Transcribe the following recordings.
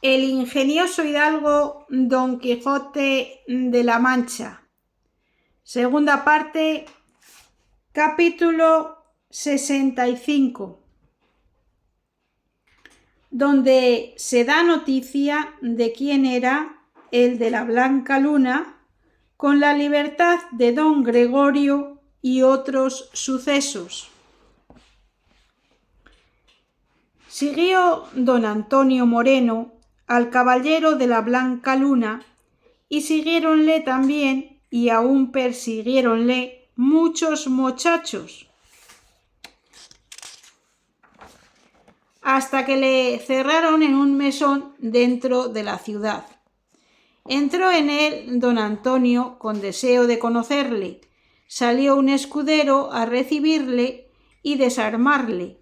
El ingenioso hidalgo Don Quijote de la Mancha. Segunda parte, capítulo 65, donde se da noticia de quién era el de la Blanca Luna, con la libertad de don Gregorio y otros sucesos. Siguió don Antonio Moreno al caballero de la Blanca Luna, y siguiéronle también y aún persiguiéronle muchos muchachos, hasta que le cerraron en un mesón dentro de la ciudad. Entró en él don Antonio con deseo de conocerle. Salió un escudero a recibirle y desarmarle.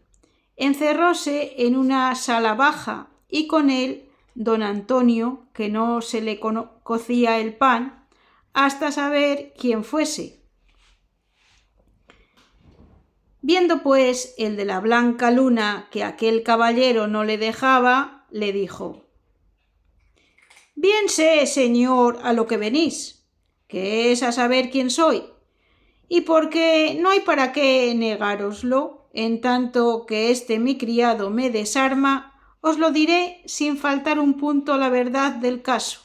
Encerróse en una sala baja y con él don Antonio, que no se le cocía el pan, hasta saber quién fuese. Viendo pues el de la Blanca Luna que aquel caballero no le dejaba, le dijo: «Bien sé, señor, a lo que venís, que es a saber quién soy, y porque no hay para qué negároslo, en tanto que este mi criado me desarma, os lo diré sin faltar un punto a la verdad del caso.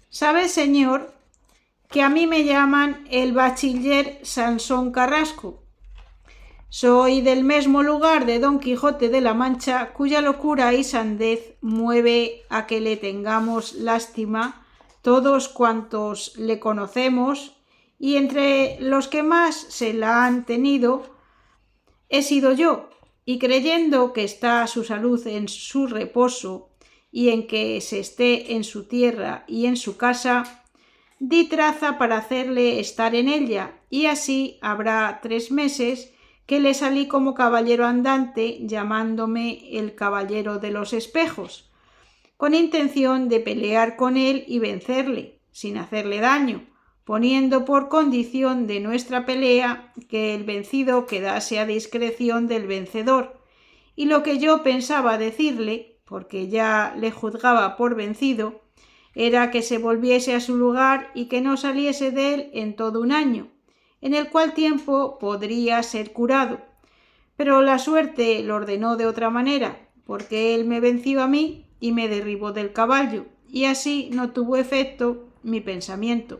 Sabed, señor, que a mí me llaman el bachiller Sansón Carrasco. Soy del mismo lugar de Don Quijote de la Mancha, cuya locura y sandez mueve a que le tengamos lástima todos cuantos le conocemos, y entre los que más se la han tenido he sido yo, y creyendo que está su salud en su reposo y en que se esté en su tierra y en su casa, di traza para hacerle estar en ella, y así habrá 3 meses que le salí como caballero andante, llamándome el caballero de los espejos, con intención de pelear con él y vencerle, sin hacerle daño, poniendo por condición de nuestra pelea que el vencido quedase a discreción del vencedor, y lo que yo pensaba decirle, porque ya le juzgaba por vencido, era que se volviese a su lugar y que no saliese de él en todo un año, en el cual tiempo podría ser curado. Pero la suerte lo ordenó de otra manera, porque él me venció a mí y me derribó del caballo, y así no tuvo efecto mi pensamiento.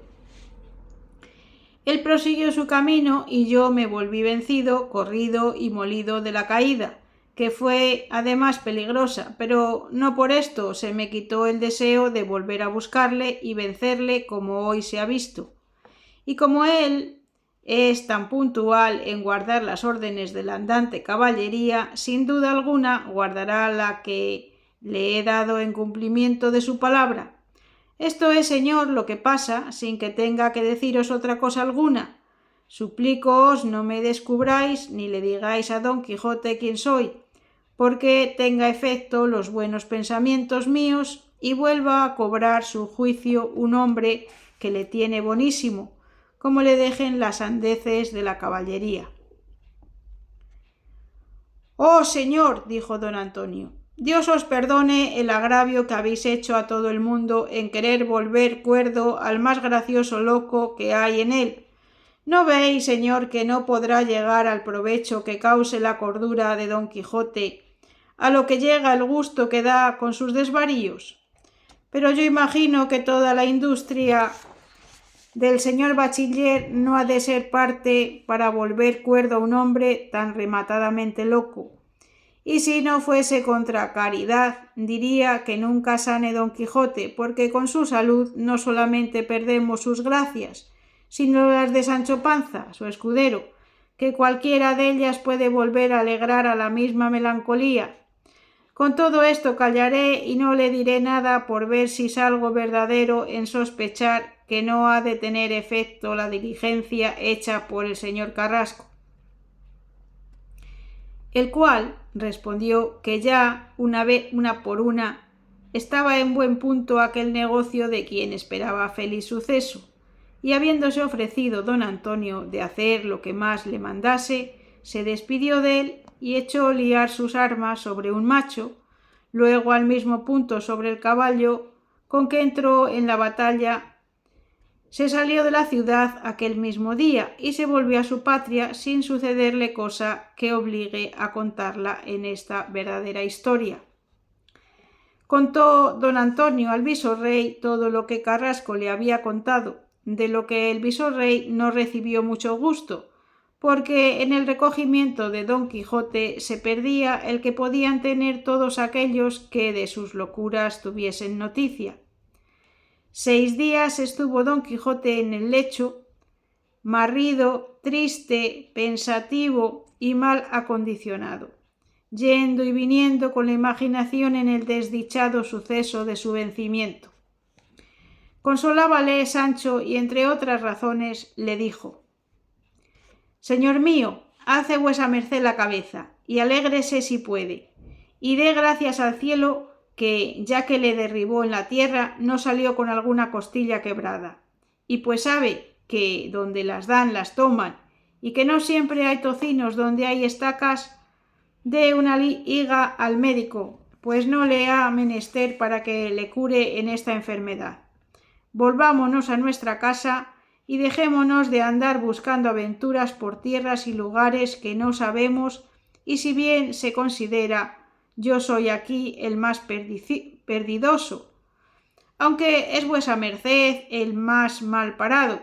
Él prosiguió su camino y yo me volví vencido, corrido y molido de la caída, que fue además peligrosa, pero no por esto se me quitó el deseo de volver a buscarle y vencerle como hoy se ha visto. Y como él es tan puntual en guardar las órdenes de la andante caballería, sin duda alguna guardará la que le he dado en cumplimiento de su palabra. Esto es, señor, lo que pasa, sin que tenga que deciros otra cosa alguna. Suplícoos no me descubráis ni le digáis a don Quijote quién soy, porque tenga efecto los buenos pensamientos míos y vuelva a cobrar su juicio un hombre que le tiene bonísimo, como le dejen las sandeces de la caballería». «Oh, señor», dijo don Antonio, «Dios os perdone el agravio que habéis hecho a todo el mundo en querer volver cuerdo al más gracioso loco que hay en él. ¿No veis, señor, que no podrá llegar al provecho que cause la cordura de don Quijote, a lo que llega el gusto que da con sus desvaríos? Pero yo imagino que toda la industria del señor bachiller no ha de ser parte para volver cuerdo a un hombre tan rematadamente loco. Y si no fuese contra caridad, diría que nunca sane don Quijote, porque con su salud no solamente perdemos sus gracias, sino las de Sancho Panza, su escudero, que cualquiera de ellas puede volver a alegrar a la misma melancolía. Con todo esto callaré y no le diré nada por ver si salgo verdadero en sospechar que no ha de tener efecto la diligencia hecha por el señor Carrasco». El cual respondió que ya una por una estaba en buen punto aquel negocio de quien esperaba feliz suceso, y habiéndose ofrecido don Antonio de hacer lo que más le mandase, se despidió de él y echó liar sus armas sobre un macho, luego al mismo punto sobre el caballo con que entró en la batalla, se salió de la ciudad aquel mismo día y se volvió a su patria sin sucederle cosa que obligue a contarla en esta verdadera historia. Contó don Antonio al visorrey todo lo que Carrasco le había contado, de lo que el visorrey no recibió mucho gusto, porque en el recogimiento de don Quijote se perdía el que podían tener todos aquellos que de sus locuras tuviesen noticia. 6 días estuvo don Quijote en el lecho, marrido, triste, pensativo y mal acondicionado, yendo y viniendo con la imaginación en el desdichado suceso de su vencimiento. Consolábale Sancho y entre otras razones le dijo: Señor mío, hace vuesa merced la cabeza y alégrese si puede, y dé gracias al cielo que, ya que le derribó en la tierra, no salió con alguna costilla quebrada, y pues sabe que donde las dan las toman, y que no siempre hay tocinos donde hay estacas, dé una higa al médico, pues no le ha menester para que le cure en esta enfermedad. Volvámonos a nuestra casa y dejémonos de andar buscando aventuras por tierras y lugares que no sabemos, y si bien se considera, yo soy aquí el más perdidoso, aunque es vuesa merced el más mal parado.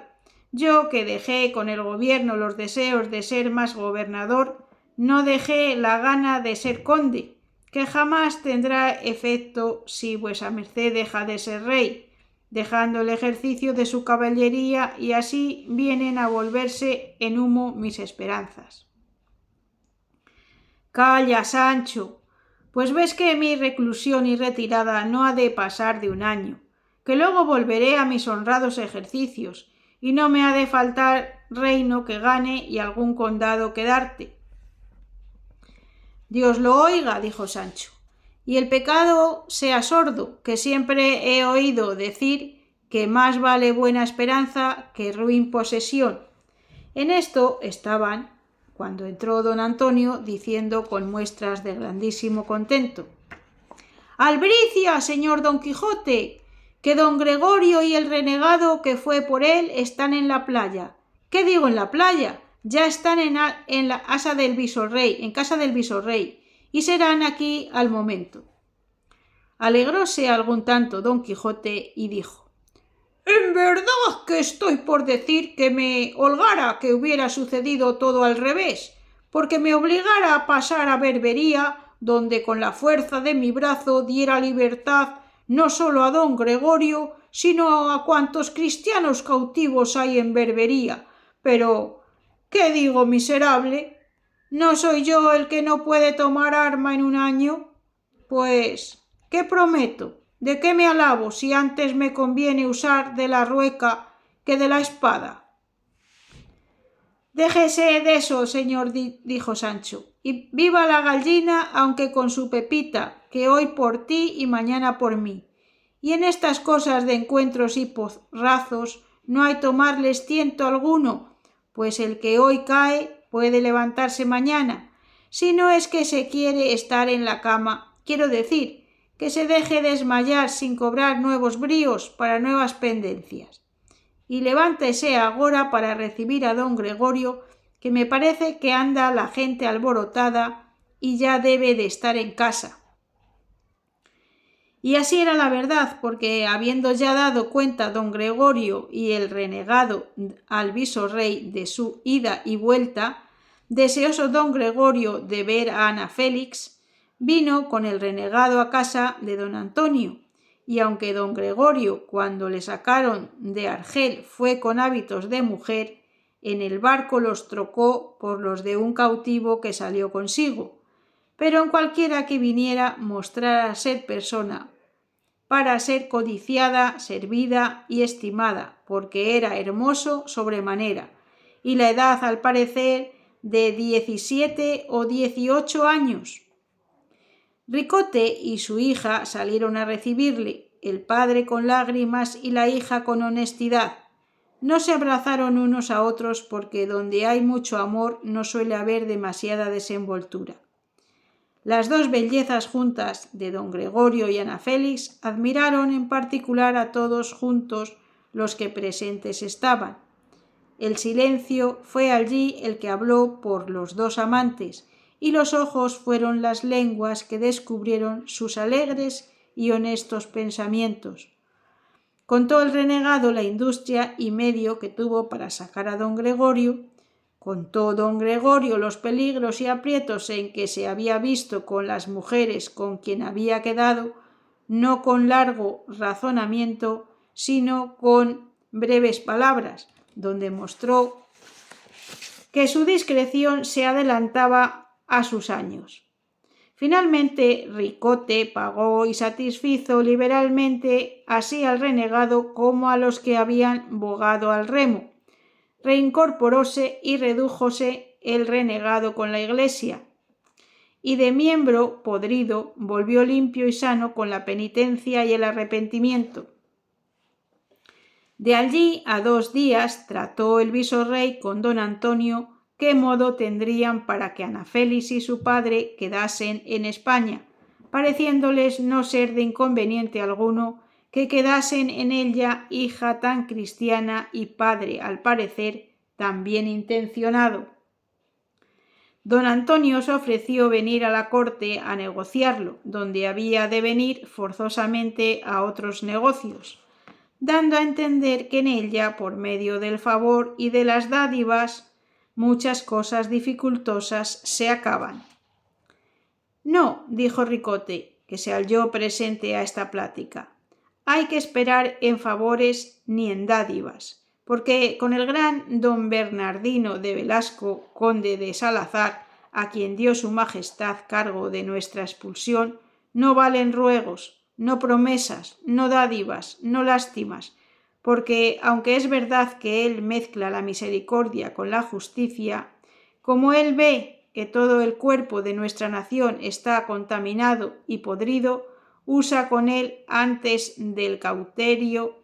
Yo que dejé con el gobierno los deseos de ser más gobernador, no dejé la gana de ser conde, que jamás tendrá efecto si vuesa merced deja de ser rey, dejando el ejercicio de su caballería, y así vienen a volverse en humo mis esperanzas. Calla, Sancho, pues ves que mi reclusión y retirada no ha de pasar de 1 año, que luego volveré a mis honrados ejercicios, y no me ha de faltar reino que gane y algún condado que darte. Dios lo oiga, dijo Sancho, y el pecado sea sordo, que siempre he oído decir que más vale buena esperanza que ruin posesión. En esto estaban cuando entró don Antonio diciendo con muestras de grandísimo contento: ¡Albricia, señor Don Quijote! Que don Gregorio y el renegado que fue por él están en la playa. ¿Qué digo en la playa? Ya están en la casa del visorrey, y serán aquí al momento. Alegróse algún tanto don Quijote y dijo: En verdad que estoy por decir que me holgara que hubiera sucedido todo al revés, porque me obligara a pasar a Berbería, donde con la fuerza de mi brazo diera libertad no solo a don Gregorio, sino a cuantos cristianos cautivos hay en Berbería. Pero, ¿qué digo, miserable? ¿No soy yo el que no puede tomar arma en 1 año? Pues, ¿qué prometo? ¿De qué me alabo si antes me conviene usar de la rueca que de la espada? Déjese de eso, señor, dijo Sancho, y viva la gallina, aunque con su pepita, que hoy por ti y mañana por mí. Y en estas cosas de encuentros y porrazos no hay tomarles tiento alguno, pues el que hoy cae puede levantarse mañana, si no es que se quiere estar en la cama, quiero decir, que se deje desmayar sin cobrar nuevos bríos para nuevas pendencias. Y levántese agora para recibir a don Gregorio, que me parece que anda la gente alborotada y ya debe de estar en casa. Y así era la verdad, porque habiendo ya dado cuenta don Gregorio y el renegado al visorrey de su ida y vuelta, deseoso don Gregorio de ver a Ana Félix, vino con el renegado a casa de don Antonio, y aunque don Gregorio, cuando le sacaron de Argel, fue con hábitos de mujer, en el barco los trocó por los de un cautivo que salió consigo, pero en cualquiera que viniera mostrara ser persona para ser codiciada, servida y estimada, porque era hermoso sobremanera, y la edad al parecer de 17 o 18 años. Ricote y su hija salieron a recibirle, el padre con lágrimas y la hija con honestidad. No se abrazaron unos a otros porque donde hay mucho amor no suele haber demasiada desenvoltura. Las dos bellezas juntas de don Gregorio y Ana Félix admiraron en particular a todos juntos los que presentes estaban. El silencio fue allí el que habló por los dos amantes, y los ojos fueron las lenguas que descubrieron sus alegres y honestos pensamientos. Contó el renegado la industria y medio que tuvo para sacar a don Gregorio. Contó don Gregorio los peligros y aprietos en que se había visto con las mujeres con quien había quedado, no con largo razonamiento, sino con breves palabras, donde mostró que su discreción se adelantaba a sus años. Finalmente, Ricote pagó y satisfizo liberalmente así al renegado como a los que habían bogado al remo. Reincorporóse y redújose el renegado con la Iglesia, y de miembro podrido volvió limpio y sano con la penitencia y el arrepentimiento. De allí a 2 días trató el visorrey con don Antonio qué modo tendrían para que Ana Félix y su padre quedasen en España, pareciéndoles no ser de inconveniente alguno que quedasen en ella hija tan cristiana y padre, al parecer, tan bien intencionado. Don Antonio se ofreció venir a la corte a negociarlo, donde había de venir forzosamente a otros negocios, dando a entender que en ella, por medio del favor y de las dádivas, muchas cosas dificultosas se acaban. No, dijo Ricote, que se halló presente a esta plática, hay que esperar en favores ni en dádivas, porque con el gran don Bernardino de Velasco, conde de Salazar, a quien dio su majestad cargo de nuestra expulsión, no valen ruegos, no promesas, no dádivas, no lástimas, porque aunque es verdad que él mezcla la misericordia con la justicia, como él ve que todo el cuerpo de nuestra nación está contaminado y podrido, usa con él antes del cauterio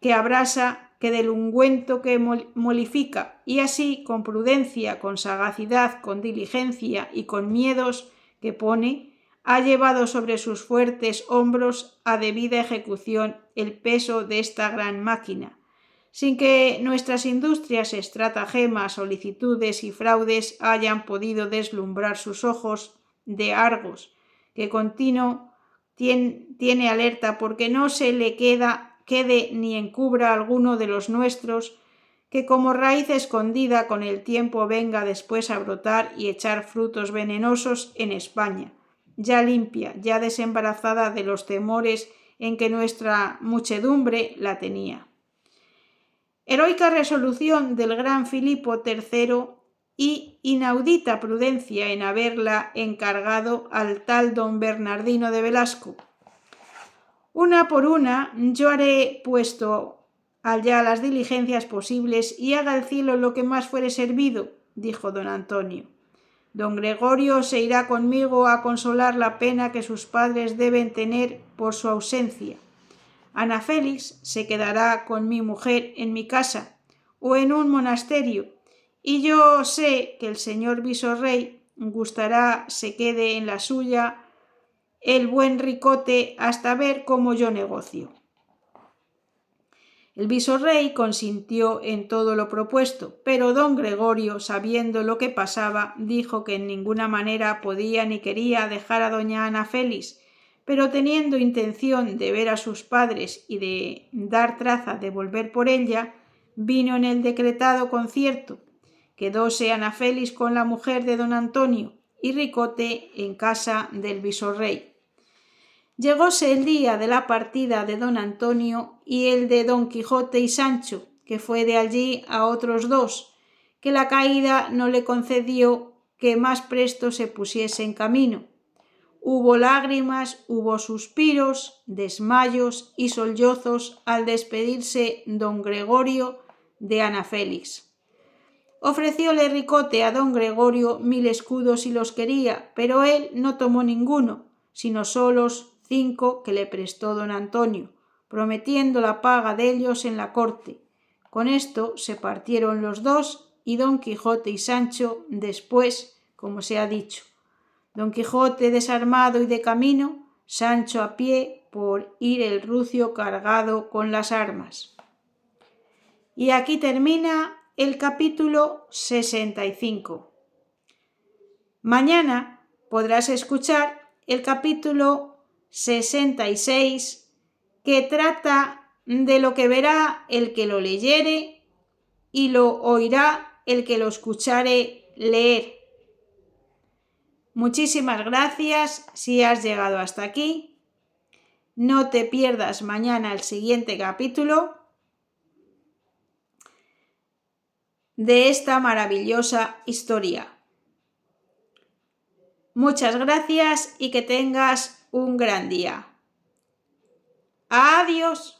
que abrasa que del ungüento que molifica, y así con prudencia, con sagacidad, con diligencia y con miedos que pone, ha llevado sobre sus fuertes hombros a debida ejecución el peso de esta gran máquina, sin que nuestras industrias, estratagemas, solicitudes y fraudes hayan podido deslumbrar sus ojos de Argos, que continuo tiene alerta porque no se le quede ni encubra alguno de los nuestros, que como raíz escondida con el tiempo venga después a brotar y echar frutos venenosos en España, ya limpia, ya desembarazada de los temores en que nuestra muchedumbre la tenía. Heroica resolución del gran Filipo III y inaudita prudencia en haberla encargado al tal don Bernardino de Velasco. Una por una yo haré puesto allá las diligencias posibles y haga el cielo lo que más fuere servido, dijo don Antonio. Don Gregorio se irá conmigo a consolar la pena que sus padres deben tener por su ausencia. Ana Félix se quedará con mi mujer en mi casa o en un monasterio, y yo sé que el señor visorrey gustará se quede en la suya el buen Ricote hasta ver cómo yo negocio. El visorrey consintió en todo lo propuesto, pero don Gregorio, sabiendo lo que pasaba, dijo que en ninguna manera podía ni quería dejar a doña Ana Félix, pero teniendo intención de ver a sus padres y de dar traza de volver por ella, vino en el decretado concierto. Quedóse Ana Félix con la mujer de don Antonio y Ricote en casa del visorrey. Llegóse el día de la partida de don Antonio y el de don Quijote y Sancho, que fue de allí a otros 2, que la caída no le concedió que más presto se pusiese en camino. Hubo lágrimas, hubo suspiros, desmayos y sollozos al despedirse don Gregorio de Ana Félix. Ofrecióle Ricote a don Gregorio 1000 escudos si los quería, pero él no tomó ninguno, sino solos 5 que le prestó don Antonio, prometiendo la paga de ellos en la corte. Con esto se partieron los 2 y don Quijote y Sancho después, como se ha dicho. Don Quijote desarmado y de camino, Sancho a pie por ir el rucio cargado con las armas. Y aquí termina el capítulo 65. Mañana podrás escuchar el capítulo 66, que trata de lo que verá el que lo leyere y lo oirá el que lo escuchare leer. Muchísimas gracias si has llegado hasta aquí. No te pierdas mañana el siguiente capítulo de esta maravillosa historia. Muchas gracias y que tengas un gran día. Adiós.